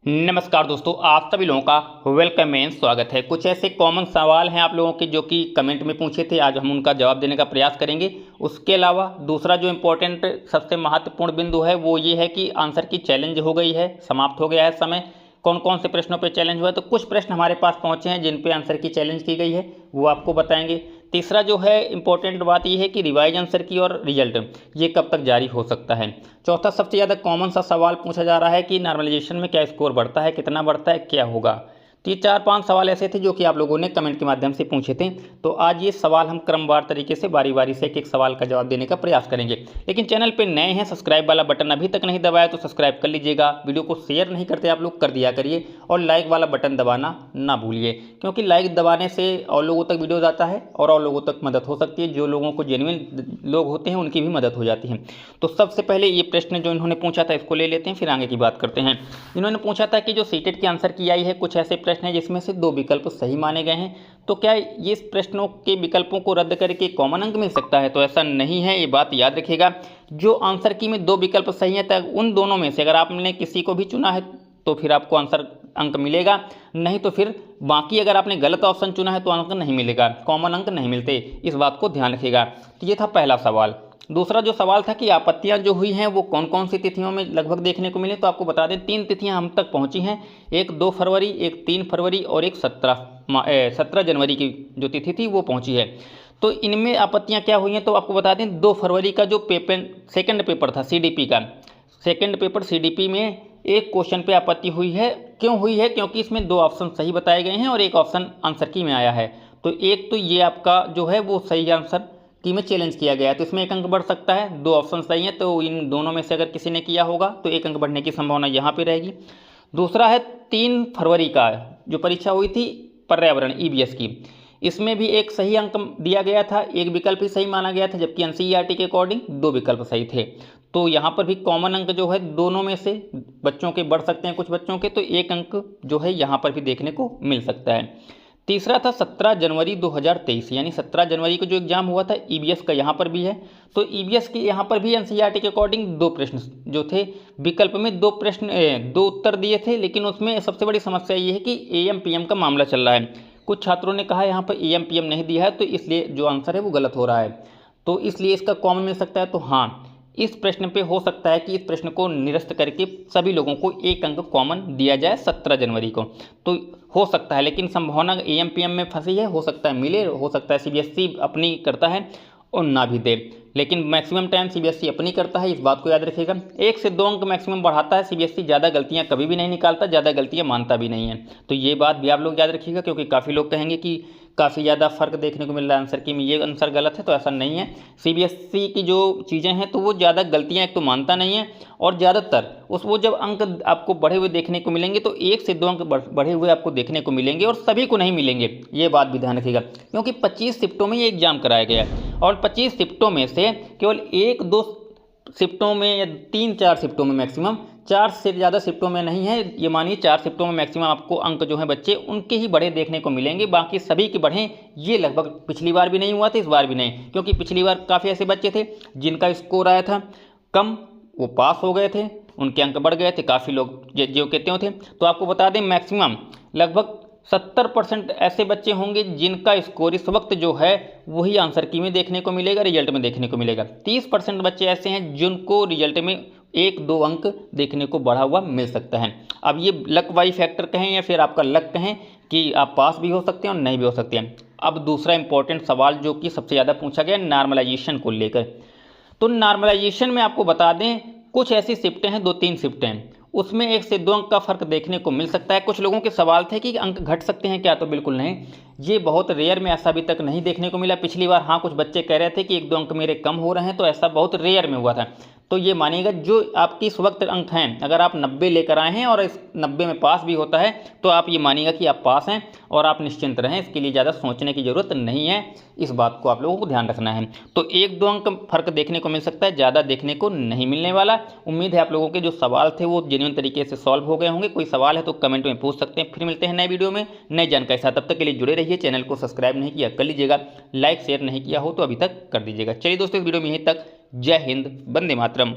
नमस्कार दोस्तों, आप सभी लोगों का वेलकम एंड स्वागत है। कुछ ऐसे कॉमन सवाल हैं आप लोगों के जो कि कमेंट में पूछे थे, आज हम उनका जवाब देने का प्रयास करेंगे। उसके अलावा दूसरा जो इम्पोर्टेंट सबसे महत्वपूर्ण बिंदु है वो ये है कि आंसर की चैलेंज हो गई है, समाप्त हो गया है समय। कौन कौन से प्रश्नों पे चैलेंज हुआ है, तो कुछ प्रश्न हमारे पास पहुंचे हैं जिन पे आंसर की चैलेंज की गई है, वो आपको बताएंगे। तीसरा जो है इंपॉर्टेंट बात यह है कि रिवाइज आंसर की और रिजल्ट ये कब तक जारी हो सकता है। चौथा सबसे ज़्यादा कॉमन सा सवाल पूछा जा रहा है कि नॉर्मलाइजेशन में क्या स्कोर बढ़ता है, कितना बढ़ता है, क्या होगा। तो ये 4-5 सवाल ऐसे थे जो कि आप लोगों ने कमेंट के माध्यम से पूछे थे। तो आज ये सवाल हम क्रमवार तरीके से बारी बारी से एक एक सवाल का जवाब देने का प्रयास करेंगे। लेकिन चैनल पे नए हैं, सब्सक्राइब वाला बटन अभी तक नहीं दबाया तो सब्सक्राइब कर लीजिएगा। वीडियो को शेयर नहीं करते आप लोग, कर दिया करिए। और लाइक वाला बटन दबाना ना भूलिए, क्योंकि लाइक दबाने से और लोगों तक वीडियो जाता है और लोगों तक मदद हो सकती है। जो लोगों को जेन्युइन लोग होते हैं उनकी भी मदद हो जाती है। तो सबसे पहले ये प्रश्न जो इन्होंने पूछा था इसको ले लेते हैं, फिर आगे की बात करते हैं। इन्होंने पूछा था कि जो सीटेट की आंसर की आई है, कुछ ऐसे प्रश्न हैं जिसमें से 2 विकल्प सही माने गए हैं, तो क्या ये प्रश्नों के विकल्पों को रद्द करके कॉमन अंक मिल सकता है? तो ऐसा नहीं है, ये बात याद रखिएगा। जो आंसर की में 2 विकल्प सही हैं, तब उन दोनों में से अगर आपने किसी को भी चुना है तो फिर आपको आंसर अंक मिलेगा, नहीं तो फिर बाकी अगर आपने गलत ऑप्शन चुना है तो अंक नहीं मिलेगा, कॉमन अंक नहीं मिलते। इस बात को ध्यान रखिएगा। तो ये था पहला सवाल। दूसरा जो सवाल था कि आपत्तियां जो हुई हैं वो कौन कौन सी तिथियों में लगभग देखने को मिली, तो आपको बता दें 3 तिथियां हम तक पहुंची हैं। एक 2 फरवरी, एक 3 फरवरी और एक 17 जनवरी की जो तिथि थी वो पहुंची है। तो इनमें आपत्तियां क्या हुई हैं, तो आपको बता दें 2 फरवरी का जो सेकंड पेपर था सीडीपी का, सेकंड पेपर सीडीपी में एक क्वेश्चन पे आपत्ति हुई है। क्यों हुई है? क्योंकि इसमें 2 ऑप्शन सही बताए गए हैं और एक ऑप्शन आंसर की में आया है। तो एक तो ये आपका जो है वो सही आंसर की में चैलेंज किया गया है, तो इसमें 1 अंक बढ़ सकता है। 2 ऑप्शन सही हैं, तो इन दोनों में से अगर किसी ने किया होगा तो 1 अंक बढ़ने की संभावना यहाँ पे रहेगी। दूसरा है 3 फरवरी का जो परीक्षा हुई थी पर्यावरण ईवीएस की, इसमें भी एक सही अंक दिया गया था, एक विकल्प ही सही माना गया था, जबकि एनसीईआरटी के अकॉर्डिंग 2 विकल्प सही थे। तो यहाँ पर भी कॉमन अंक जो है दोनों में से बच्चों के बढ़ सकते हैं, कुछ बच्चों के, तो 1 अंक जो है यहाँ पर भी देखने को मिल सकता है। तीसरा था 17 जनवरी 2023, यानी 17 जनवरी को जो एग्जाम हुआ था ईवीएस का, यहाँ पर भी है। तो ईवीएस के यहाँ पर भी एनसीईआरटी के अकॉर्डिंग 2 प्रश्न जो थे, विकल्प में 2 उत्तर दिए थे, लेकिन उसमें सबसे बड़ी समस्या ये है कि एएम पीएम का मामला चल रहा है। कुछ छात्रों ने कहा यहाँ पर एएम पीएम नहीं दिया है, तो इसलिए जो आंसर है वो गलत हो रहा है, तो इसलिए इसका कॉमन मिल सकता है। तो हाँ, इस प्रश्न पे हो सकता है कि इस प्रश्न को निरस्त करके सभी लोगों को 1 अंक कॉमन दिया जाए 17 जनवरी को, तो हो सकता है। लेकिन संभावना एएम पीएम में फंसी है, हो सकता है मिले, हो सकता है सीबीएसई अपनी करता है और ना भी दे, लेकिन मैक्सिमम टाइम सीबीएसई अपनी करता है, इस बात को याद रखिएगा। 1 से 2 अंक मैक्सिमम बढ़ाता है सीबीएसई, ज़्यादा गलतियां कभी भी नहीं निकालता, ज़्यादा गलतियां मानता भी नहीं है। तो ये बात भी आप लोग याद रखिएगा, क्योंकि काफ़ी लोग कहेंगे कि काफ़ी ज़्यादा फर्क देखने को मिल रहा है आंसर की में, ये आंसर गलत है, तो ऐसा नहीं है। सीबीएसई की जो चीज़ें हैं तो वो ज़्यादा गलतियाँ एक तो मानता नहीं है, और ज़्यादातर वो जब अंक आपको बढ़े हुए देखने को मिलेंगे तो 1 से 2 अंक बढ़े हुए आपको देखने को मिलेंगे, और सभी को नहीं मिलेंगे, ये बात भी ध्यान रखिएगा। क्योंकि 25 शिफ्टों में ये एग्जाम कराया गया है, और 25 शिफ्टों में से केवल 1-2 शिफ्टों में या 3-4 शिफ्टों में मैक्सिमम, 4 से ज़्यादा शिफ्टों में नहीं है, ये मानिए 4 शिफ्टों में मैक्सिमम आपको अंक जो हैं बच्चे उनके ही बढ़े देखने को मिलेंगे, बाकी सभी के बढ़े ये लगभग पिछली बार भी नहीं हुआ था, इस बार भी नहीं। क्योंकि पिछली बार काफ़ी ऐसे बच्चे थे जिनका स्कोर आया था कम, वो पास हो गए थे, उनके अंक बढ़ गए थे, काफ़ी लोग जो कहते हो थे। तो आपको बता दें मैक्सिमम लगभग 70% ऐसे बच्चे होंगे जिनका स्कोर इस वक्त जो है वही आंसर की में देखने को मिलेगा, रिजल्ट में देखने को मिलेगा। 30% बच्चे ऐसे हैं जिनको रिजल्ट में 1-2 अंक देखने को बढ़ा हुआ मिल सकता है। अब ये लक वाई फैक्टर कहें या फिर आपका लक कहें कि आप पास भी हो सकते हैं और नहीं भी हो सकते हैं। अब दूसरा इंपॉर्टेंट सवाल जो कि सबसे ज़्यादा पूछा गया नॉर्मलाइजेशन को लेकर, तो नॉर्मलाइजेशन में आपको बता दें कुछ ऐसी शिफ्टें हैं, 2-3 शिफ्टें हैं, उसमें 1 से 2 अंक का फर्क देखने को मिल सकता है। कुछ लोगों के सवाल थे कि अंक घट सकते हैं क्या, तो बिल्कुल नहीं, ये बहुत रेयर में, ऐसा अभी तक नहीं देखने को मिला। पिछली बार हाँ कुछ बच्चे कह रहे थे कि 1-2 अंक मेरे कम हो रहे हैं, तो ऐसा बहुत रेयर में हुआ था। तो ये मानिएगा जो आपकी इस वक्त अंक हैं, अगर आप 90 लेकर आए हैं और इस 90 में पास भी होता है तो आप ये मानिएगा कि आप पास हैं और आप निश्चिंत रहें, इसके लिए ज़्यादा सोचने की ज़रूरत नहीं है। इस बात को आप लोगों को ध्यान रखना है। तो 1-2 अंक फर्क देखने को मिल सकता है, ज़्यादा देखने को नहीं मिलने वाला। उम्मीद है आप लोगों के जो सवाल थे वो जेन्युइन तरीके से सॉल्व हो गए होंगे। कोई सवाल है तो कमेंट में पूछ सकते हैं। फिर मिलते हैं नए वीडियो में नई जानकारी साथ, तब तक के लिए जुड़े रहिए। चैनल को सब्सक्राइब नहीं किया कर लीजिएगा, लाइक शेयर नहीं किया हो तो अभी तक कर दीजिएगा। चलिए दोस्तों, इस वीडियो में यहीं तक। जय हिंद, वंदे मातरम।